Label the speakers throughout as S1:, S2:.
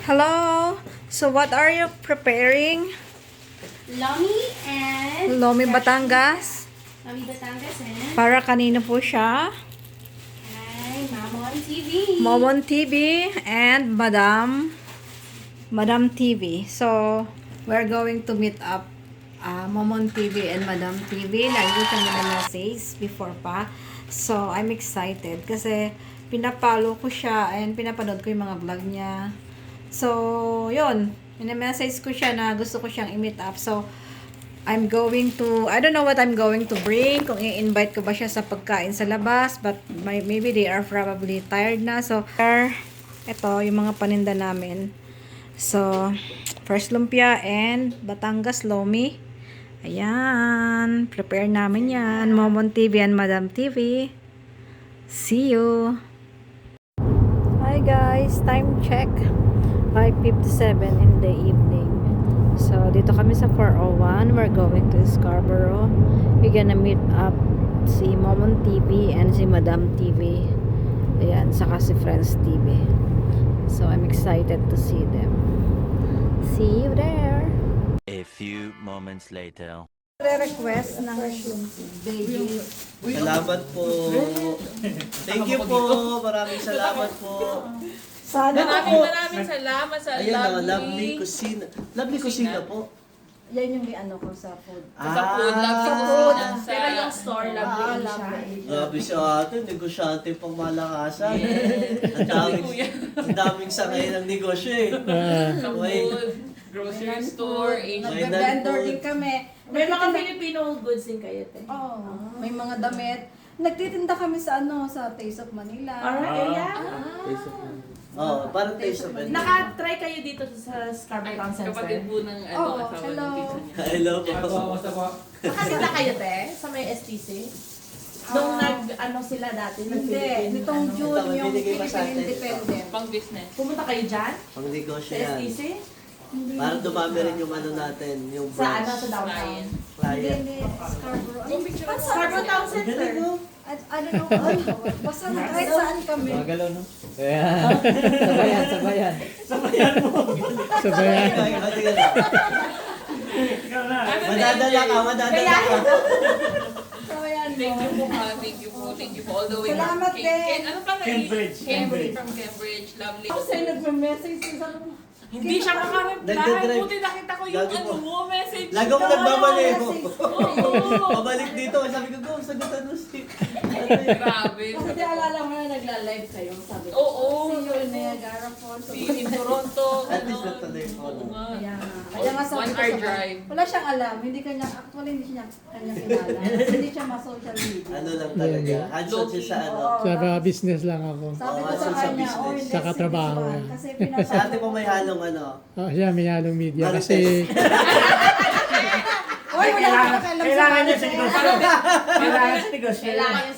S1: Hello. So what are you preparing?
S2: Lomi
S1: Batangas.
S2: Batangas and
S1: Para kanino po siya?
S2: ay Mamon TV.
S1: Momon TV and Madam TV. So we're going to meet up Momon TV and Madam TV. Lagi ko siya message before pa. So I'm excited kasi pinapalo ko siya and pinapanood ko yung mga vlog niya. So yun, message ko siya na gusto ko siyang i-meet up. So I'm going to, I don't know what I'm going to bring, kung i-invite ko ba siya sa pagkain sa labas, but maybe they are probably tired na. So, ito, yung mga paninda namin. So, first lumpia and Batangas Lomi. Ayan, prepare namin yan. Momon TV and Madam TV. See you! Hi guys, time check. 5:57 in the evening. So, dito kami sa 401. We're going to Scarborough. We're gonna meet up si Momon TV and si Madam TV. Ayan, saka si Friends TV. So, I'm excited to see them. See you there!
S3: A few moments later.
S1: Request ng baby.
S4: Salamat po. Thank you po. Maraming salamat po.
S1: Sana
S5: Maraming salamat sa
S4: Ayan,
S5: lovely.
S4: lovely kusina. Lovely kusina po.
S1: yan yung ano ko sa food.
S5: Sa food, lovely
S4: Ah,
S5: kusina. Pero yung store, lovely siya.
S4: grabe siya ate, negosyante pang malakasan.
S5: Yes.
S4: Ang daming sakay ng negosyo eh.
S5: Sa food, grocery store, Asian.
S4: May
S1: Nagbe-vendor
S4: food.
S1: din kami.
S5: May mga Filipino goods din kayo, te.
S1: Oo. May mga damit. Nagtitinda kami sa sa Taste of Manila.
S4: Oh, parang taste of it.
S5: Naka-try kayo dito sa Scarborough Town Center.
S6: Kapatid po ng
S1: Oo,
S6: asawa
S1: hello.
S6: ng tita niya.
S4: Hello po.
S5: Nakasinda kayo, te, sa may STC? Nung sila dati,
S1: Hindi. Nitong June
S4: Tama,
S1: yung
S4: binigay pa sa
S1: Philippine
S4: atin.
S1: Independent.
S6: Pang business.
S5: Pumunta kayo dyan?
S4: Pang negosyo
S5: Sa
S4: yan.
S5: STC?
S4: Parang dumami rin yung ano natin, yung
S5: Sa
S4: branch.
S5: sa downtown?
S6: Client.
S4: Client.
S1: Hindi, Scarborough.
S6: Yung picture ko.
S5: Scarborough Town Center.
S1: I don't know. Basta kahit saan kami.
S7: Magalaw, no? Ayan. Sabayan.
S4: Sabayan. Sige na. Madadala ka.
S1: So, ayan
S6: Thank you
S1: mo.
S6: po ha. Thank you po. All the way.
S1: Salamat
S6: from
S1: din.
S6: Ano pa nga?
S7: Cambridge.
S6: From Cambridge. Lovely.
S1: Ako sa'yo nagme-message sa
S6: Hindi siya makareply.
S4: Nagdadrive.
S6: Buti nakita ko yung
S4: Lagi po.
S6: message.
S4: Lagi ko nagbabalik.
S6: Oo.
S4: Pabalik dito. Sabi ko, go, sagutan mo si...
S6: Grabe.
S1: Kasi alala mo na nagla-live kayo. Sabi ko,
S6: Oo.
S1: see you in Niagara Falls.
S6: In Toronto.
S4: At least
S6: ganon.
S4: natuloy po.
S6: Oo nga.
S1: Kaya nga sabi
S6: 1
S1: ko
S6: hour
S1: sa
S6: drive.
S1: wala siyang alam. Actually, hindi siya kanya kilala. Hindi siya ma-social media.
S4: Ano lang talaga. Hands-on siya sa ano.
S1: Oo.
S7: Saka business lang ako.
S1: Sabi ko
S4: Oo,
S1: sa
S4: sa
S1: kanya,
S4: business.
S1: oh, hindi.
S7: Saka trabaho
S1: sige,
S7: yan.
S1: Kasi
S4: Si ate po may halong ano.
S7: Oh, siya may halong media
S4: Marites.
S7: kasi
S1: Oy, wala ka kailangan niya sa
S5: Kailangan sa negosyo.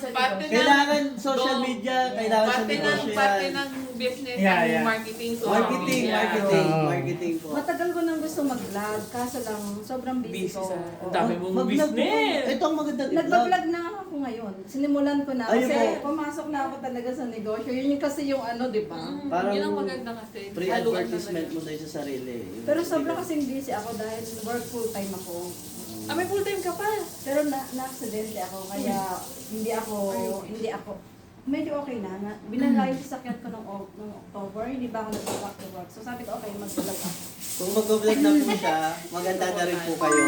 S6: Parte ng-
S4: Kailangan social media, kailangan sa
S6: parte
S4: negosyo
S6: parte
S4: yan.
S6: ng business
S7: Yeah,
S6: and
S7: yeah.
S6: marketing. So,
S4: Marketing,
S6: yeah.
S4: marketing po.
S1: Matagal ko nang gusto mag-vlog, kaso lang sobrang busy
S6: Busy
S1: ko.
S6: sa...
S1: Oo.
S6: Ang dami mong
S4: Mag-vlog po.
S6: business.
S4: Ito ang magandang i-vlog.
S1: Nagba-vlog na ako ngayon. Sinimulan ko na
S4: Ayun
S1: kasi
S4: po.
S1: pumasok na ako talaga sa negosyo. Yun yung kasi yung di ba?
S4: Parang
S6: Yun ang maganda kasi.
S4: Pre-advertisement mo tayo sa sarili. Yung
S1: Pero
S4: mga
S1: sobrang
S4: video.
S1: kasing busy ako dahil work full-time ako.
S6: Ah, may full time ka pa.
S1: Pero na-aksidente ako kaya hindi ako medyo okay na. Binangay yung sasakyan ko nung October, hindi ba ako nag-back to work. So sabi ko, okay, mag-vlog ako.
S4: Kung mag-vlog na po siya, maganda na rin po kayo.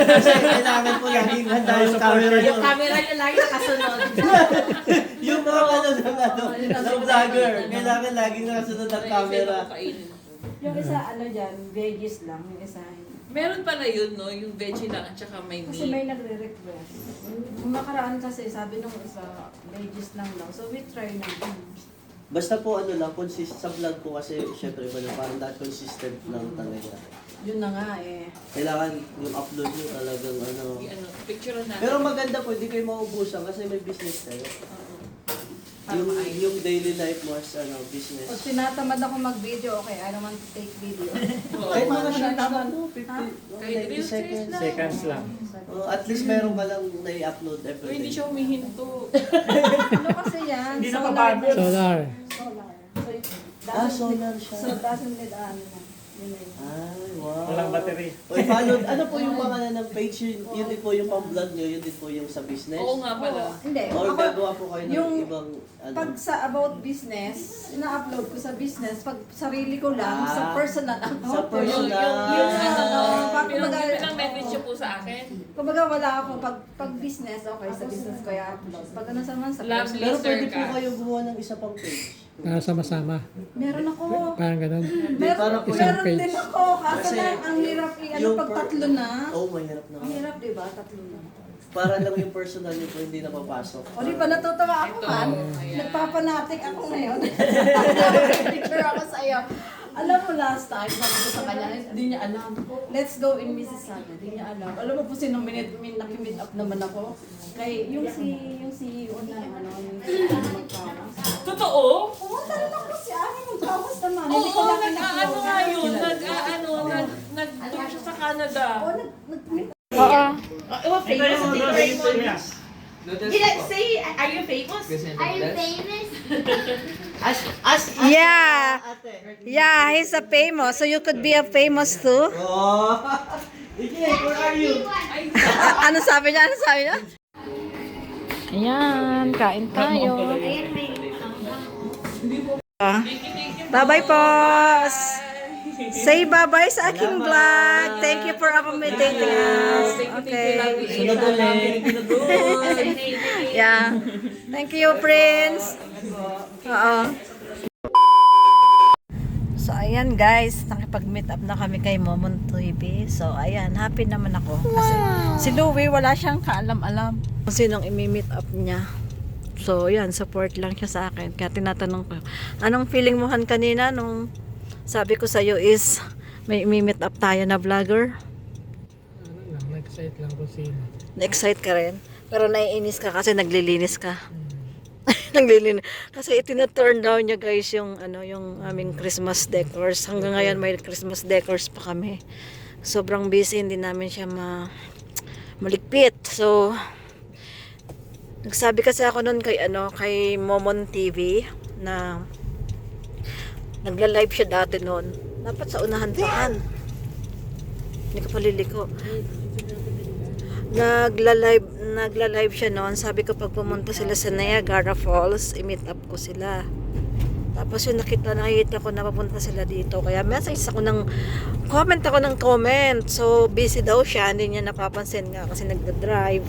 S4: Kasi kailangan po laging handa yung camera nyo.
S5: Yung camera niya lagi nakasunod.
S4: Yung mga ng vlogger, kailangan laging nakasunod ang camera.
S1: Yung isa, dyan, veggies lang. Yung isa,
S6: Meron pala yun, no? Yung veggie lang at saka may
S1: kasi
S6: meat.
S1: may nagre-request. Yung nakaraan kasi, sabi nung isa, veggies lang daw. So we try na.
S4: Basta po ano lang, sa vlog po kasi syempre parang not consistent lang talaga.
S1: Yun na nga eh.
S4: Kailangan yung upload nyo talagang ano.
S6: Ano, picture na.
S4: Pero maganda po, hindi kayo maubusan kasi may business kayo. Yung daily life mo as business.
S1: Pag tinatamad ako mag-video, okay, I don't want to take video.
S4: Kahit mga short
S1: Ha?
S4: naman, 50,
S6: Kahit
S4: 90
S6: reels
S4: seconds.
S6: lang.
S7: seconds lang.
S4: At least meron ka lang na-upload
S6: Uy,
S4: every
S6: hindi
S4: day.
S6: siya humihinto.
S1: Ano kasi yan?
S7: Hindi
S1: Solar.
S7: Solar.
S1: Solar. So,
S4: solar siya.
S1: So, doesn't need ano na. Yun na yun.
S4: Ay, wow.
S7: Walang battery.
S4: Uy, follow, ano po yung mga ng page, yun din po yung pang-vlog nyo, yun din po yung sa business?
S6: Oo nga pala.
S1: Hindi.
S4: Or
S1: Ako,
S4: gagawa po kayo ng
S1: yung
S4: ibang, ano?
S1: pag sa about business, ina-upload ko sa business. Pag sarili ko lang, sa personal account
S4: Sa
S1: ko.
S4: personal.
S1: Yung ano, pag
S6: Pinang-message niyo po sa akin.
S1: kumbaga wala ako. Pag business, okay, sa business ko i-upload. Pag ano naman sa
S6: Love
S1: personal.
S4: Pero
S6: Lister
S4: pwede po
S6: ka.
S4: kayo gumawa ng isa pang page.
S7: Sama-sama.
S1: Meron ako.
S7: Parang ganun.
S4: para po
S7: Isang
S1: Meron
S7: page.
S1: din ako. Kaso
S4: Kasi
S1: lang, ang hirap ano,
S4: yung
S1: pag tatlo na.
S4: Oo, mahirap na.
S1: Ang hirap, di ba? Tatlo na.
S4: Para lang yung personal nyo po hindi napapasok.
S1: O di ba natutuwa ako
S6: Ito,
S1: man?
S6: ayan.
S1: Nagpapanatik ako ngayon. Picture ako sa iyo. Alam mo last time, sabi ko sa kanya, hindi niya alam. Let's go in Mississauga. Hindi niya alam. Alam mo po sino nakimit up naman ako? Kay yung CEO na ano, yung magkawas.
S6: Totoo?
S1: Pumunta rin ako si Ani magkawas naman. Hindi ko
S6: Oo,
S1: lang
S6: nag-ano nga yun. Nag-tour siya sa Canada.
S1: nag-meet.
S5: Oo, famous. Say, are you famous?
S2: Are you famous?
S1: Yeah.
S4: Ate.
S1: Yeah, he's a famous. So you could be a famous too.
S4: Oh! Ike, where are you?
S1: Ano sabi niya? Ano sabi niya? Ayan, kain tayo. Bye-bye po. Say bye-bye sa aking vlog. Thank you for accommodating us. Okay.
S4: Sunod ulit.
S1: Yeah. Thank you, Prince. Oo. So, ayan guys, nakipag-meet up na kami kay Momon TV. So, ayan, happy naman ako. Kasi si Louie, wala siyang kaalam-alam kung sinong imi-meet up niya. So, ayan, support lang siya sa akin. Kaya tinatanong ko, anong feeling mo Han kanina nung sabi ko sa'yo is may imi-meet up tayo na vlogger?
S7: Ano lang, nag-excite lang kung sino.
S1: Na-excite ka rin? Pero naiinis ka kasi naglilinis ka. Naglilinis. Kasi itina-turn down niya guys yung ano yung aming Christmas decors. Hanggang ngayon may Christmas decors pa kami. Sobrang busy, hindi namin siya maligpit. So nagsabi kasi ako noon kay Momon TV na nagla-live siya dati noon. Dapat sa unahan paan. Hindi ka paliliko. Nagla-live siya noon. Sabi ko pag pumunta sila sa Niagara Falls, i-meet up ko sila. Tapos yung nakita ko na papunta sila dito. Kaya message ako comment ako ng comment. So busy daw siya, hindi niya napapansin nga kasi nagda-drive,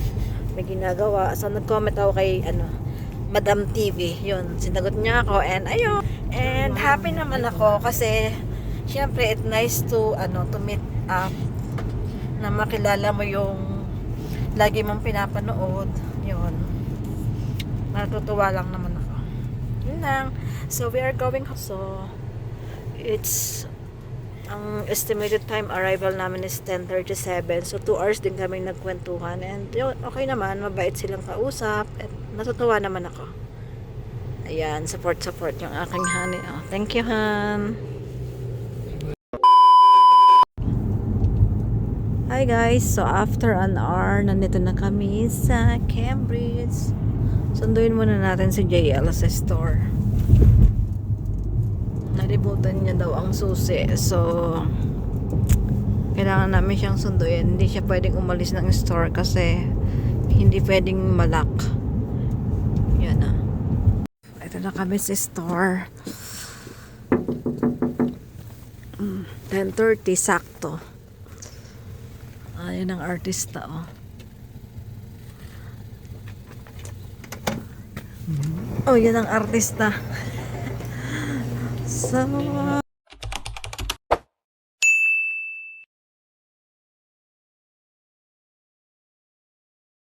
S1: may ginagawa. So nag-comment ako kay Madam TV. Yun, sinagot niya ako and ayun. And happy naman ako kasi syempre it's nice to meet up, na makilala mo yung lagi mong pinapanood. Yun. Natutuwa lang naman ako. Yun lang. So, we are going home. So, it's ang estimated time arrival namin is 10:37. So, 2 hours din kami nagkwentuhan. And, yun, okay naman. Mabait silang kausap. At natutuwa naman ako. Ayan, support yung aking honey. Oh, thank you, Han. Hi guys, so after an hour, nandito na kami sa Cambridge. Sunduin muna natin si JL sa store. Nalibutan niya daw ang susi, so kailangan namin siyang sunduin. Hindi siya pwedeng umalis ng store kasi hindi pwedeng malak. Yan na. Ito na kami sa store. 10:30 sakto. Ayan ang artista, oh. Oh, yan ang artista. So,